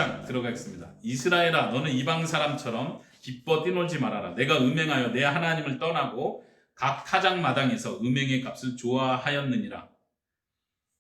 2장 들어가겠습니다. 이스라엘아, 너는 이방 사람처럼 기뻐 뛰놀지 말아라. 내가 음행하여 내 하나님을 떠나고 각 타작 마당에서 음행의 값을 좋아하였느니라.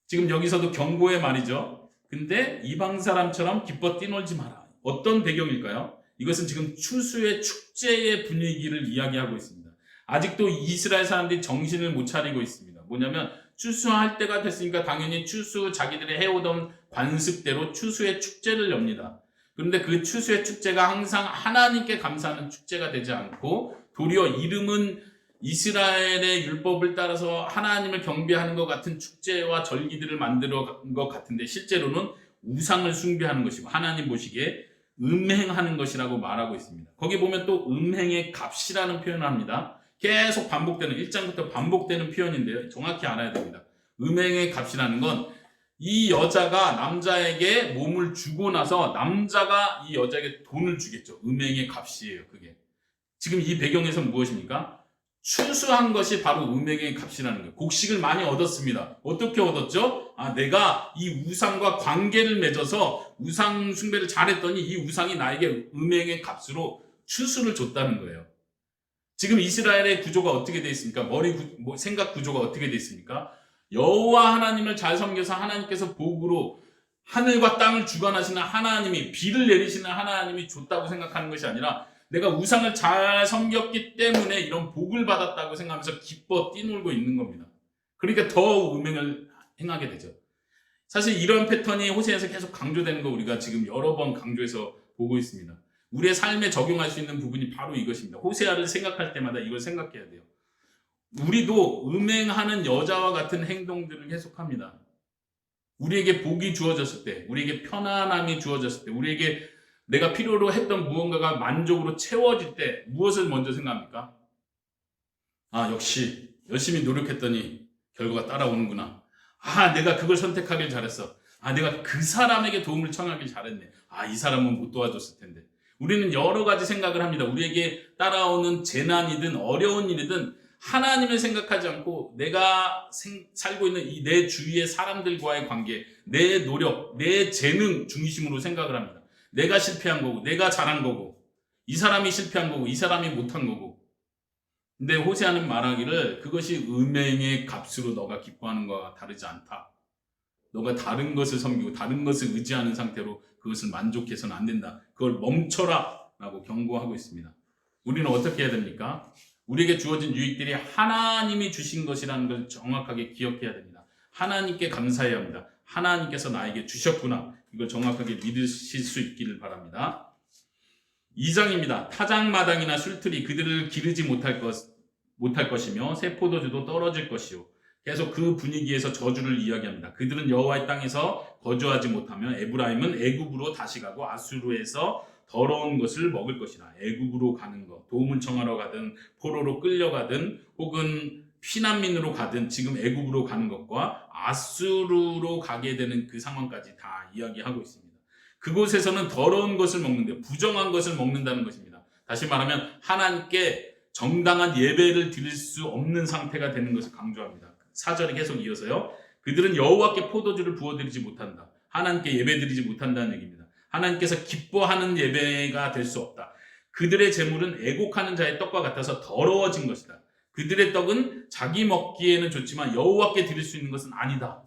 지금 여기서도 경고의 말이죠. 근데 이방 사람처럼 기뻐 뛰놀지 마라. 어떤 배경일까요? 이것은 지금 추수의 축제의 분위기를 이야기하고 있습니다. 아직도 이스라엘 사람들이 정신을 못 차리고 있습니다. 뭐냐면 추수할 때가 됐으니까 당연히 추수 자기들이 해오던 관습대로 추수의 축제를 엽니다. 그런데 그 추수의 축제가 항상 하나님께 감사하는 축제가 되지 않고 도리어 이름은 이스라엘의 율법을 따라서 하나님을 경배하는 것 같은 축제와 절기들을 만들어 간 것 같은데 실제로는 우상을 숭배하는 것이고 하나님 보시기에 음행하는 것이라고 말하고 있습니다. 거기 보면 또 음행의 값이라는 표현을 합니다. 계속 반복되는 1장부터 반복되는 표현인데요. 정확히 알아야 됩니다. 음행의 값이라는 건 이 여자가 남자에게 몸을 주고 나서 남자가 이 여자에게 돈을 주겠죠. 음행의 값이에요. 그게. 지금 이 배경에서는 무엇입니까? 추수한 것이 바로 음행의 값이라는 거예요. 곡식을 많이 얻었습니다. 어떻게 얻었죠? 내가 이 우상과 관계를 맺어서 우상 숭배를 잘했더니 이 우상이 나에게 음행의 값으로 추수를 줬다는 거예요. 지금 이스라엘의 구조가 어떻게 되어 있습니까? 생각 구조가 어떻게 되어 있습니까? 여호와 하나님을 잘 섬겨서 하나님께서 복으로 하늘과 땅을 주관하시는 하나님이 비를 내리시는 하나님이 줬다고 생각하는 것이 아니라 내가 우상을 잘 섬겼기 때문에 이런 복을 받았다고 생각하면서 기뻐 뛰놀고 있는 겁니다. 그러니까 더 음행을 행하게 되죠. 사실 이런 패턴이 호세아에서 계속 강조되는 거 우리가 지금 여러 번 강조해서 보고 있습니다. 우리의 삶에 적용할 수 있는 부분이 바로 이것입니다. 호세아를 생각할 때마다 이걸 생각해야 돼요. 우리도 음행하는 여자와 같은 행동들을 계속합니다. 우리에게 복이 주어졌을 때, 우리에게 편안함이 주어졌을 때, 우리에게 내가 필요로 했던 무언가가 만족으로 채워질 때 무엇을 먼저 생각합니까? 역시 열심히 노력했더니 결과가 따라오는구나. 내가 그걸 선택하길 잘했어. 내가 그 사람에게 도움을 청하길 잘했네. 이 사람은 못 도와줬을 텐데. 우리는 여러 가지 생각을 합니다. 우리에게 따라오는 재난이든 어려운 일이든 하나님을 생각하지 않고 내가 살고 있는 이 내 주위의 사람들과의 관계, 내 노력, 내 재능 중심으로 생각을 합니다. 내가 실패한 거고, 내가 잘한 거고, 이 사람이 실패한 거고, 이 사람이 못한 거고. 근데 호세아는 말하기를 그것이 음행의 값으로 너가 기뻐하는 것과 다르지 않다. 너가 다른 것을 섬기고 다른 것을 의지하는 상태로 그것을 만족해서는 안 된다. 그걸 멈춰라 라고 경고하고 있습니다. 우리는 어떻게 해야 됩니까? 우리에게 주어진 유익들이 하나님이 주신 것이라는 걸 정확하게 기억해야 됩니다. 하나님께 감사해야 합니다. 하나님께서 나에게 주셨구나. 이걸 정확하게 믿으실 수 있기를 바랍니다. 2장입니다. 타작마당이나 술틀이 그들을 기르지 못할 것이며 새 포도주도 떨어질 것이요. 계속 그 분위기에서 저주를 이야기합니다. 그들은 여호와의 땅에서 거주하지 못하며 에브라임은 애굽으로 다시 가고 아수르에서 더러운 것을 먹을 것이라. 애굽으로 가는 것, 도움을 청하러 가든 포로로 끌려가든 혹은 피난민으로 가든 지금 애굽으로 가는 것과 아수르로 가게 되는 그 상황까지 다 이야기하고 있습니다. 그곳에서는 더러운 것을 먹는데 부정한 것을 먹는다는 것입니다. 다시 말하면 하나님께 정당한 예배를 드릴 수 없는 상태가 되는 것을 강조합니다. 4절이 계속 이어서요. 그들은 여호와께 포도주를 부어드리지 못한다. 하나님께 예배드리지 못한다는 얘기입니다. 하나님께서 기뻐하는 예배가 될 수 없다. 그들의 재물은 애곡하는 자의 떡과 같아서 더러워진 것이다. 그들의 떡은 자기 먹기에는 좋지만 여호와께 드릴 수 있는 것은 아니다.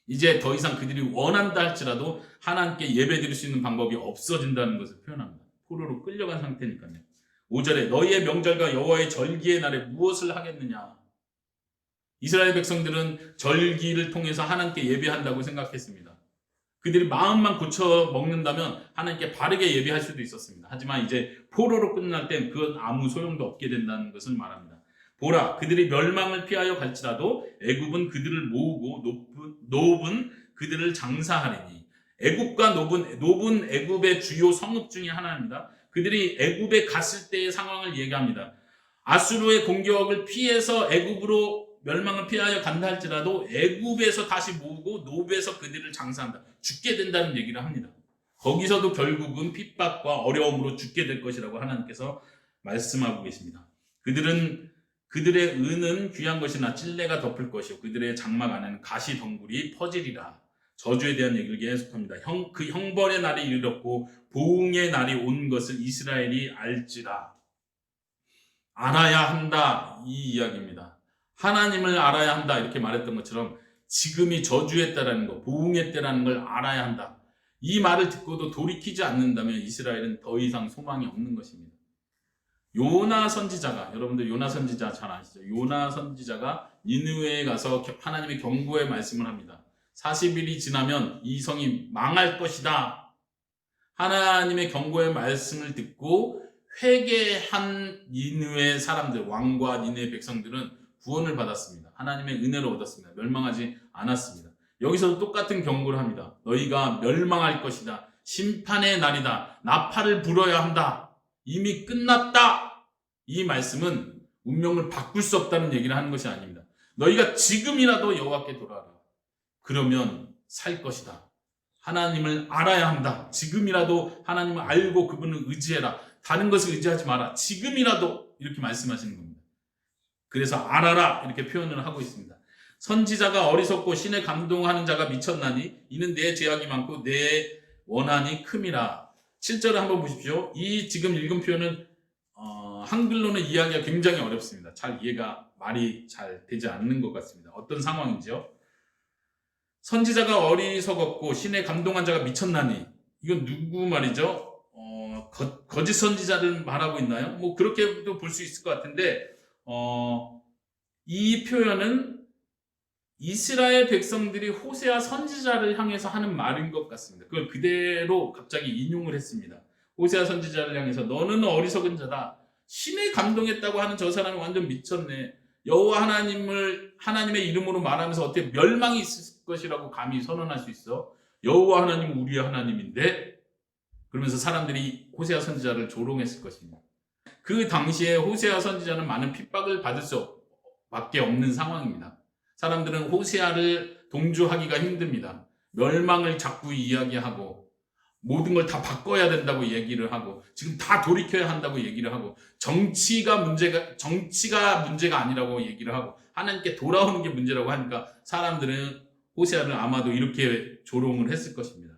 이제 더 이상 그들이 원한다 할지라도 하나님께 예배 드릴 수 있는 방법이 없어진다는 것을 표현합니다. 포로로 끌려간 상태니까요. 5절에 너희의 명절과 여호와의 절기의 날에 무엇을 하겠느냐. 이스라엘 백성들은 절기를 통해서 하나님께 예배한다고 생각했습니다. 그들이 마음만 고쳐 먹는다면 하나님께 바르게 예배할 수도 있었습니다. 하지만 이제 포로로 끝날 땐 그건 아무 소용도 없게 된다는 것을 말합니다. 보라, 그들이 멸망을 피하여 갈지라도 애굽은 그들을 모으고 노브는 그들을 장사하리니. 애굽과 노브는 애굽의 주요 성읍 중에 하나입니다. 그들이 애굽에 갔을 때의 상황을 얘기합니다. 아수르의 공격을 피해서 애굽으로 멸망을 피하여 간다 할지라도 애굽에서 다시 모으고 노브에서 그들을 장사한다. 죽게 된다는 얘기를 합니다. 거기서도 결국은 핍박과 어려움으로 죽게 될 것이라고 하나님께서 말씀하고 계십니다. 그들의 은은 귀한 것이나 찔레가 덮을 것이요 그들의 장막 안에는 가시 덩굴이 퍼지리라. 저주에 대한 얘기를 계속합니다. 그 형벌의 날이 이르렀고 보응의 날이 온 것을 이스라엘이 알지라. 알아야 한다, 이 이야기입니다. 하나님을 알아야 한다 이렇게 말했던 것처럼 지금이 저주의 때라는 거, 보응의 때라는 걸 알아야 한다. 이 말을 듣고도 돌이키지 않는다면 이스라엘은 더 이상 소망이 없는 것입니다. 요나 선지자가, 여러분들 요나 선지자 잘 아시죠? 요나 선지자가 니느웨에 가서 하나님의 경고의 말씀을 합니다. 40일이 지나면 이 성이 망할 것이다. 하나님의 경고의 말씀을 듣고 회개한 니느웨 사람들, 왕과 니느웨 백성들은 구원을 받았습니다. 하나님의 은혜를 얻었습니다. 멸망하지 않았습니다. 여기서도 똑같은 경고를 합니다. 너희가 멸망할 것이다. 심판의 날이다. 나팔을 불어야 한다. 이미 끝났다. 이 말씀은 운명을 바꿀 수 없다는 얘기를 하는 것이 아닙니다. 너희가 지금이라도 여호와께 돌아라. 그러면 살 것이다. 하나님을 알아야 한다. 지금이라도 하나님을 알고 그분을 의지해라. 다른 것을 의지하지 마라. 지금이라도 이렇게 말씀하시는 겁니다. 그래서 알아라 이렇게 표현을 하고 있습니다. 선지자가 어리석고 신에 감동하는 자가 미쳤나니 이는 내 죄악이 많고 내 원한이 큼이라. 7절을 한번 보십시오. 이 지금 읽은 표현은 한글로는 이해하기가 굉장히 어렵습니다. 잘 이해가 말이 잘 되지 않는 것 같습니다. 어떤 상황인지요? 선지자가 어리석었고 신에 감동한 자가 미쳤나니 이건 누구 말이죠? 거짓 선지자를 말하고 있나요? 뭐 그렇게도 볼 수 있을 것 같은데 이 표현은 이스라엘 백성들이 호세아 선지자를 향해서 하는 말인 것 같습니다. 그걸 그대로 갑자기 인용을 했습니다. 호세아 선지자를 향해서 너는 어리석은 자다. 신에 감동했다고 하는 저 사람이 완전 미쳤네. 여호와 하나님의 이름으로 말하면서 어떻게 멸망이 있을 것이라고 감히 선언할 수 있어? 여호와 하나님은 우리의 하나님인데? 그러면서 사람들이 호세아 선지자를 조롱했을 것입니다. 그 당시에 호세아 선지자는 많은 핍박을 받을 수밖에 없는 상황입니다. 사람들은 호세아를 동조하기가 힘듭니다. 멸망을 자꾸 이야기하고 모든 걸 다 바꿔야 된다고 얘기를 하고 지금 다 돌이켜야 한다고 얘기를 하고 정치가 문제가 아니라고 얘기를 하고 하나님께 돌아오는 게 문제라고 하니까 사람들은 호세아를 아마도 이렇게 조롱을 했을 것입니다.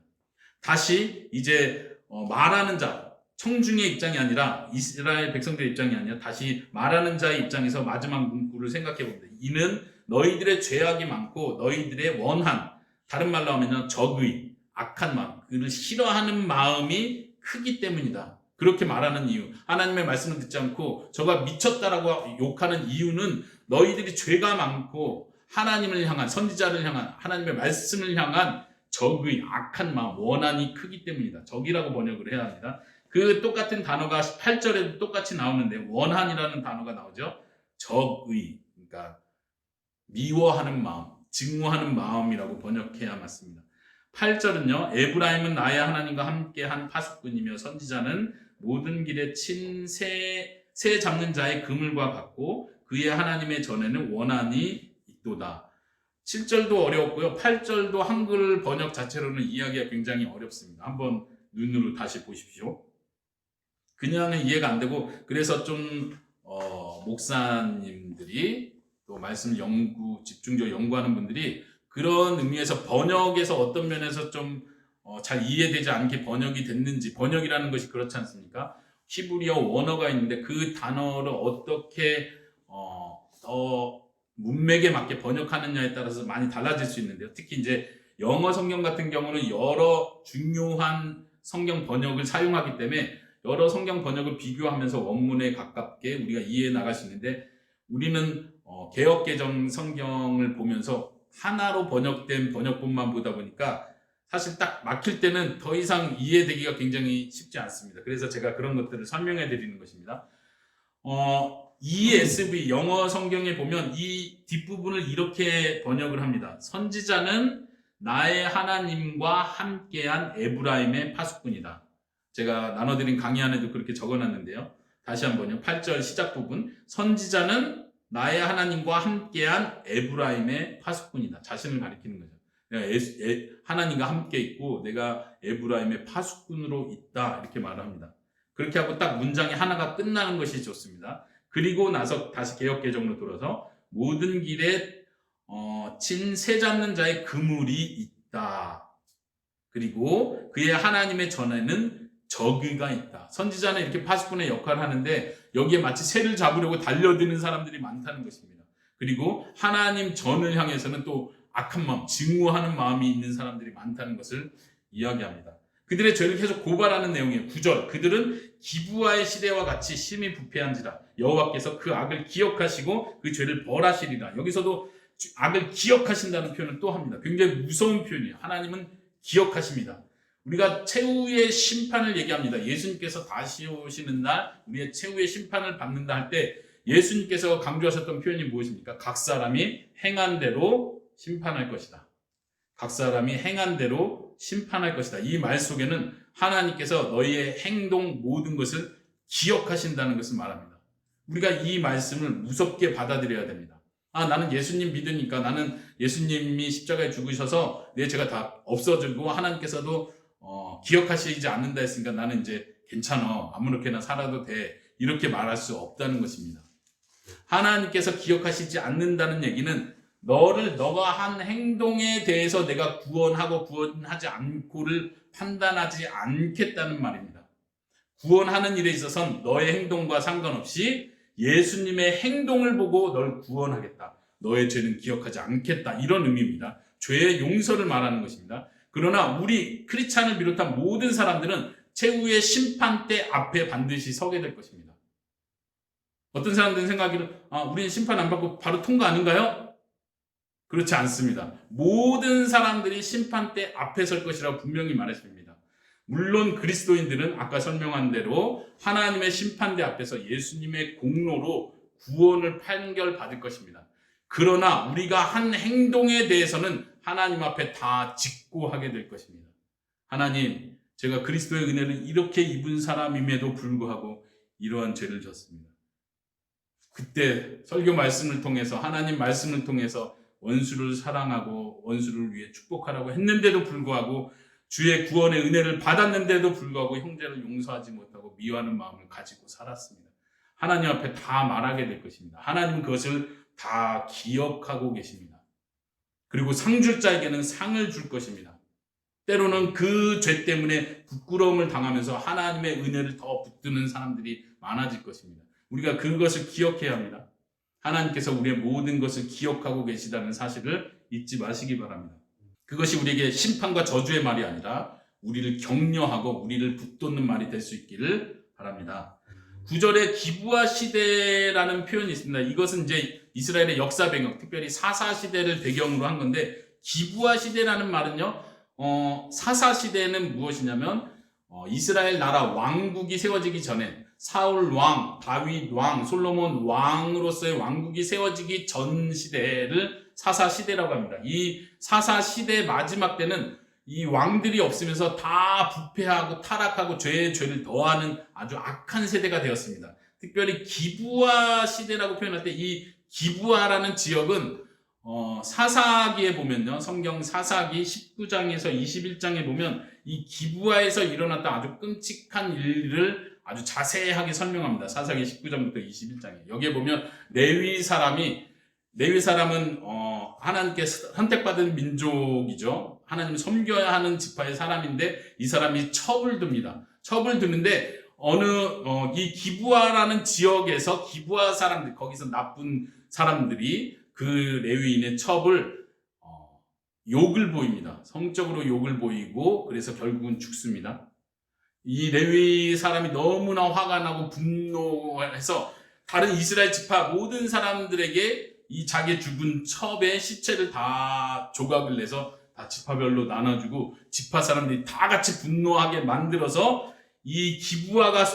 다시 이제 말하는 자, 청중의 입장이 아니라 이스라엘 백성들의 입장이 아니라 다시 말하는 자의 입장에서 마지막 문구를 생각해 봅니다. 이는 너희들의 죄악이 많고 너희들의 원한, 다른 말로 하면 적의, 악한 마음, 그를 싫어하는 마음이 크기 때문이다. 그렇게 말하는 이유, 하나님의 말씀을 듣지 않고 저가 미쳤다라고 욕하는 이유는 너희들이 죄가 많고 하나님을 향한, 선지자를 향한, 하나님의 말씀을 향한 적의 악한 마음, 원한이 크기 때문이다. 적이라고 번역을 해야 합니다. 그 똑같은 단어가 8절에도 똑같이 나오는데 원한이라는 단어가 나오죠. 적의, 그러니까 미워하는 마음, 증오하는 마음이라고 번역해야 맞습니다. 8절은요. 에브라임은 나의 하나님과 함께한 파수꾼이며 선지자는 모든 길에 친 새 잡는 자의 그물과 같고 그의 하나님의 전에는 원한이 있도다. 7절도 어려웠고요. 8절도 한글 번역 자체로는 이해하기가 굉장히 어렵습니다. 한번 눈으로 다시 보십시오. 그냥은 이해가 안 되고 그래서 좀 목사님들이 또 말씀 집중적으로 연구하는 분들이 그런 의미에서 번역에서 어떤 면에서 좀 잘 이해되지 않게 번역이 됐는지, 번역이라는 것이 그렇지 않습니까? 히브리어 원어가 있는데 그 단어를 어떻게 더 문맥에 맞게 번역하느냐에 따라서 많이 달라질 수 있는데요. 특히 이제 영어 성경 같은 경우는 여러 중요한 성경 번역을 사용하기 때문에 여러 성경 번역을 비교하면서 원문에 가깝게 우리가 이해해 나갈 수 있는데 우리는 개역개정 성경을 보면서 하나로 번역된 번역본만 보다 보니까 사실 딱 막힐 때는 더 이상 이해되기가 굉장히 쉽지 않습니다. 그래서 제가 그런 것들을 설명해 드리는 것입니다. ESV 영어 성경에 보면 이 뒷부분을 이렇게 번역을 합니다. 선지자는 나의 하나님과 함께한 에브라임의 파수꾼이다. 제가 나눠드린 강의 안에도 그렇게 적어놨는데요. 다시 한번요. 8절 시작 부분. 선지자는 나의 하나님과 함께한 에브라임의 파수꾼이다. 자신을 가리키는 거죠. 내가 하나님과 함께 있고 내가 에브라임의 파수꾼으로 있다. 이렇게 말을 합니다. 그렇게 하고 딱 문장이 하나가 끝나는 것이 좋습니다. 그리고 나서 다시 개역개정으로 돌아서 모든 길에 친 새 잡는 자의 그물이 있다. 그리고 그의 하나님의 전에는 저그가 있다. 선지자는 이렇게 파수꾼의 역할을 하는데 여기에 마치 새를 잡으려고 달려드는 사람들이 많다는 것입니다. 그리고 하나님 전을 향해서는 또 악한 마음, 증오하는 마음이 있는 사람들이 많다는 것을 이야기합니다. 그들의 죄를 계속 고발하는 내용이에요. 9절, 그들은 기브아의 시대와 같이 심히 부패한지라 여호와께서 그 악을 기억하시고 그 죄를 벌하시리라. 여기서도 악을 기억하신다는 표현을 또 합니다. 굉장히 무서운 표현이에요. 하나님은 기억하십니다. 우리가 최후의 심판을 얘기합니다. 예수님께서 다시 오시는 날 우리의 최후의 심판을 받는다 할 때 예수님께서 강조하셨던 표현이 무엇입니까? 각 사람이 행한 대로 심판할 것이다. 각 사람이 행한 대로 심판할 것이다. 이 말 속에는 하나님께서 너희의 행동 모든 것을 기억하신다는 것을 말합니다. 우리가 이 말씀을 무섭게 받아들여야 됩니다. 나는 예수님 믿으니까, 나는 예수님이 십자가에 죽으셔서 내 죄가 다 없어지고 하나님께서도 기억하시지 않는다 했으니까 나는 이제 괜찮아, 아무렇게나 살아도 돼, 이렇게 말할 수 없다는 것입니다. 하나님께서 기억하시지 않는다는 얘기는 너가 한 행동에 대해서 내가 구원하고 구원하지 않고를 판단하지 않겠다는 말입니다. 구원하는 일에 있어서는 너의 행동과 상관없이 예수님의 행동을 보고 널 구원하겠다. 너의 죄는 기억하지 않겠다. 이런 의미입니다. 죄의 용서를 말하는 것입니다. 그러나 우리 크리스찬을 비롯한 모든 사람들은 최후의 심판대 앞에 반드시 서게 될 것입니다. 어떤 사람들은 생각하기를 우리는 심판 안 받고 바로 통과 아닌가요? 그렇지 않습니다. 모든 사람들이 심판대 앞에 설 것이라고 분명히 말했습니다. 물론 그리스도인들은 아까 설명한 대로 하나님의 심판대 앞에서 예수님의 공로로 구원을 판결받을 것입니다. 그러나 우리가 한 행동에 대해서는 하나님 앞에 다 직고하게 될 것입니다. 하나님, 제가 그리스도의 은혜를 이렇게 입은 사람임에도 불구하고 이러한 죄를 졌습니다. 그때 설교 말씀을 통해서, 하나님 말씀을 통해서 원수를 사랑하고 원수를 위해 축복하라고 했는데도 불구하고, 주의 구원의 은혜를 받았는데도 불구하고 형제를 용서하지 못하고 미워하는 마음을 가지고 살았습니다. 하나님 앞에 다 말하게 될 것입니다. 하나님은 그것을 다 기억하고 계십니다. 그리고 상 줄 자에게는 상을 줄 것입니다. 때로는 그 죄 때문에 부끄러움을 당하면서 하나님의 은혜를 더 붙드는 사람들이 많아질 것입니다. 우리가 그것을 기억해야 합니다. 하나님께서 우리의 모든 것을 기억하고 계시다는 사실을 잊지 마시기 바랍니다. 그것이 우리에게 심판과 저주의 말이 아니라 우리를 격려하고 우리를 붙돋는 말이 될 수 있기를 바랍니다. 9절에 기브아 시대라는 표현이 있습니다. 이것은 이제 이스라엘의 역사 배경, 특별히 사사 시대를 배경으로 한 건데, 기브아 시대라는 말은요, 사사 시대는 무엇이냐면 이스라엘 나라 왕국이 세워지기 전에 사울 왕, 다윗 왕, 솔로몬 왕으로서의 왕국이 세워지기 전 시대를 사사 시대라고 합니다. 이 사사 시대 마지막 때는 이 왕들이 없으면서 다 부패하고 타락하고 죄에 죄를 더하는 아주 악한 세대가 되었습니다. 특별히 기브아 시대라고 표현할 때 이 기브아라는 지역은 사사기에 보면요, 성경 사사기 19장에서 21장에 보면 이 기브아에서 일어났던 아주 끔찍한 일을 아주 자세하게 설명합니다. 사사기 19장부터 21장에. 여기에 보면 레위 사람은 하나님께 선택받은 민족이죠. 하나님 섬겨야 하는 지파의 사람인데 이 사람이 첩을 둡니다. 첩을 두는데 이 기브아라는 지역에서 기브아 사람들, 거기서 나쁜 사람들이 그 레위인의 첩을 욕을 보입니다. 성적으로 욕을 보이고, 그래서 결국은 죽습니다. 이 레위 사람이 너무나 화가 나고 분노해서 다른 이스라엘 지파 모든 사람들에게 이 자기 죽은 첩의 시체를 다 조각을 내서 다 지파별로 나눠주고, 지파 사람들이 다 같이 분노하게 만들어서 이 기브아라는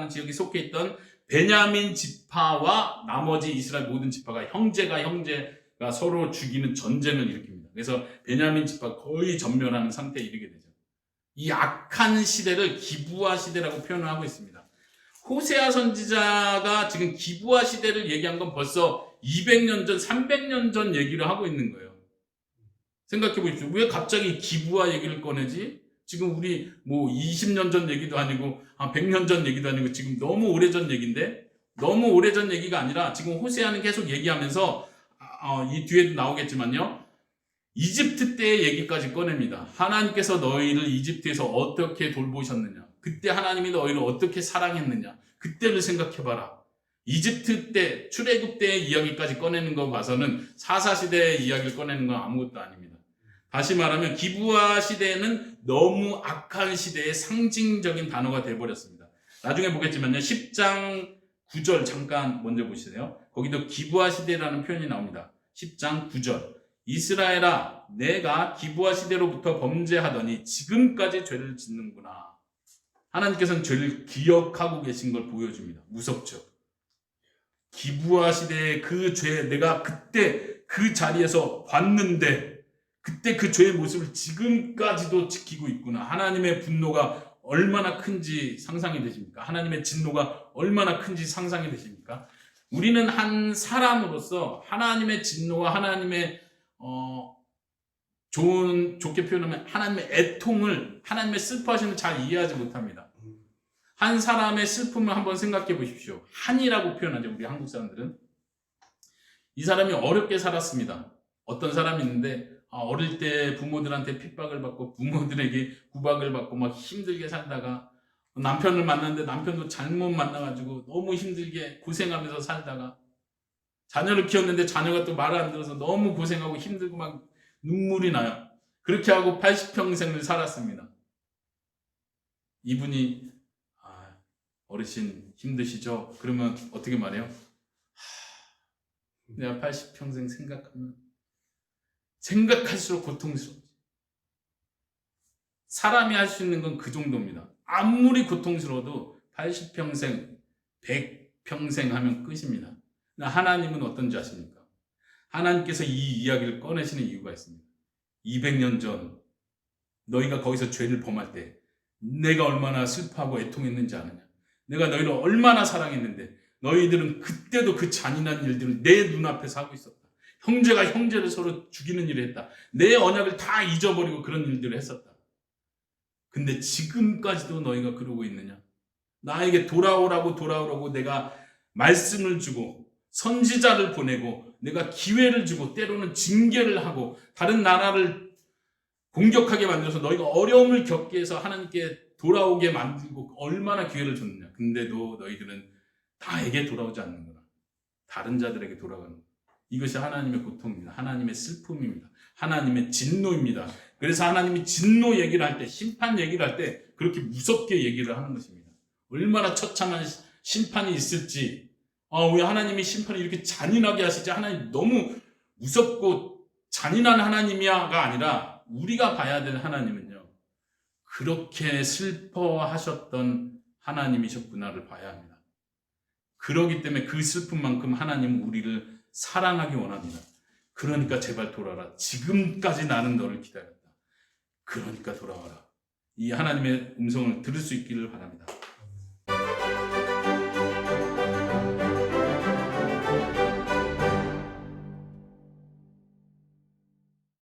지역에 속해 있던 베냐민 지파와 나머지 이스라엘 모든 지파가 형제가 서로 죽이는 전쟁을 일으킵니다. 그래서 베냐민 지파가 거의 전멸하는 상태에 이르게 되죠. 이 악한 시대를 기브아 시대라고 표현을 하고 있습니다. 호세아 선지자가 지금 기브아 시대를 얘기한 건 벌써 200년 전, 300년 전 얘기를 하고 있는 거예요. 생각해 보십시오. 왜 갑자기 기브아 얘기를 꺼내지? 지금 우리 20년 전 얘기도 아니고 100년 전 얘기도 아니고 지금 너무 오래전 얘기인데, 너무 오래전 얘기가 아니라 지금 호세아는 계속 얘기하면서 이 뒤에도 나오겠지만요, 이집트 때의 얘기까지 꺼냅니다. 하나님께서 너희를 이집트에서 어떻게 돌보셨느냐. 그때 하나님이 너희를 어떻게 사랑했느냐. 그때를 생각해봐라. 이집트 때, 출애굽 때의 이야기까지 꺼내는 거 봐서는 사사시대의 이야기를 꺼내는 건 아무것도 아닙니다. 다시 말하면 기브아 시대는 너무 악한 시대의 상징적인 단어가 돼버렸습니다. 나중에 보겠지만요. 10장 9절 잠깐 먼저 보시세요. 거기도 기브아 시대라는 표현이 나옵니다. 10장 9절. 이스라엘아, 내가 기브아 시대로부터 범죄하더니 지금까지 죄를 짓는구나. 하나님께서는 죄를 기억하고 계신 걸 보여줍니다. 무섭죠. 기브아 시대의 그 죄, 내가 그때 그 자리에서 봤는데 그때 그 죄의 모습을 지금까지도 지키고 있구나. 하나님의 분노가 얼마나 큰지 상상이 되십니까? 하나님의 진노가 얼마나 큰지 상상이 되십니까? 우리는 한 사람으로서 하나님의 진노와 하나님의 좋게 표현하면 하나님의 애통을, 하나님의 슬퍼하심을 잘 이해하지 못합니다. 한 사람의 슬픔을 한번 생각해 보십시오. 한이라고 표현하죠, 우리 한국 사람들은. 이 사람이 어렵게 살았습니다. 어떤 사람이 있는데 어릴 때 부모들한테 핍박을 받고 부모들에게 구박을 받고 막 힘들게 살다가 남편을 만났는데 남편도 잘못 만나가지고 너무 힘들게 고생하면서 살다가 자녀를 키웠는데 자녀가 또 말을 안 들어서 너무 고생하고 힘들고 막 눈물이 나요. 그렇게 하고 80평생을 살았습니다. 이분이 어르신 힘드시죠? 그러면 어떻게 말해요? 내가 80평생 생각하면 생각할수록 고통스러워. 사람이 할 수 있는 건 그 정도입니다. 아무리 고통스러워도 80평생, 100평생 하면 끝입니다. 하나님은 어떤지 아십니까? 하나님께서 이 이야기를 꺼내시는 이유가 있습니다. 200년 전 너희가 거기서 죄를 범할 때 내가 얼마나 슬퍼하고 애통했는지 아느냐. 내가 너희를 얼마나 사랑했는데 너희들은 그때도 그 잔인한 일들을 내 눈앞에서 하고 있었다. 형제가 형제를 서로 죽이는 일을 했다. 내 언약을 다 잊어버리고 그런 일들을 했었다. 근데 지금까지도 너희가 그러고 있느냐? 나에게 돌아오라고 내가 말씀을 주고 선지자를 보내고 내가 기회를 주고 때로는 징계를 하고 다른 나라를 공격하게 만들어서 너희가 어려움을 겪게 해서 하나님께 돌아오게 만들고 얼마나 기회를 줬느냐. 근데도 너희들은 나에게 돌아오지 않는구나. 다른 자들에게 돌아가는 거야. 이것이 하나님의 고통입니다. 하나님의 슬픔입니다. 하나님의 진노입니다. 그래서 하나님이 진노 얘기를 할 때, 심판 얘기를 할 때 그렇게 무섭게 얘기를 하는 것입니다. 얼마나 처참한 심판이 있을지, 왜 하나님이 심판을 이렇게 잔인하게 하시지? 하나님 너무 무섭고 잔인한 하나님이야가 아니라 우리가 봐야 될 하나님은요, 그렇게 슬퍼하셨던 하나님이셨구나를 봐야 합니다. 그러기 때문에 그 슬픔만큼 하나님은 우리를 사랑하기 원합니다. 그러니까 제발 돌아라. 지금까지 나는 너를 기다렸다. 그러니까 돌아와라. 이 하나님의 음성을 들을 수 있기를 바랍니다.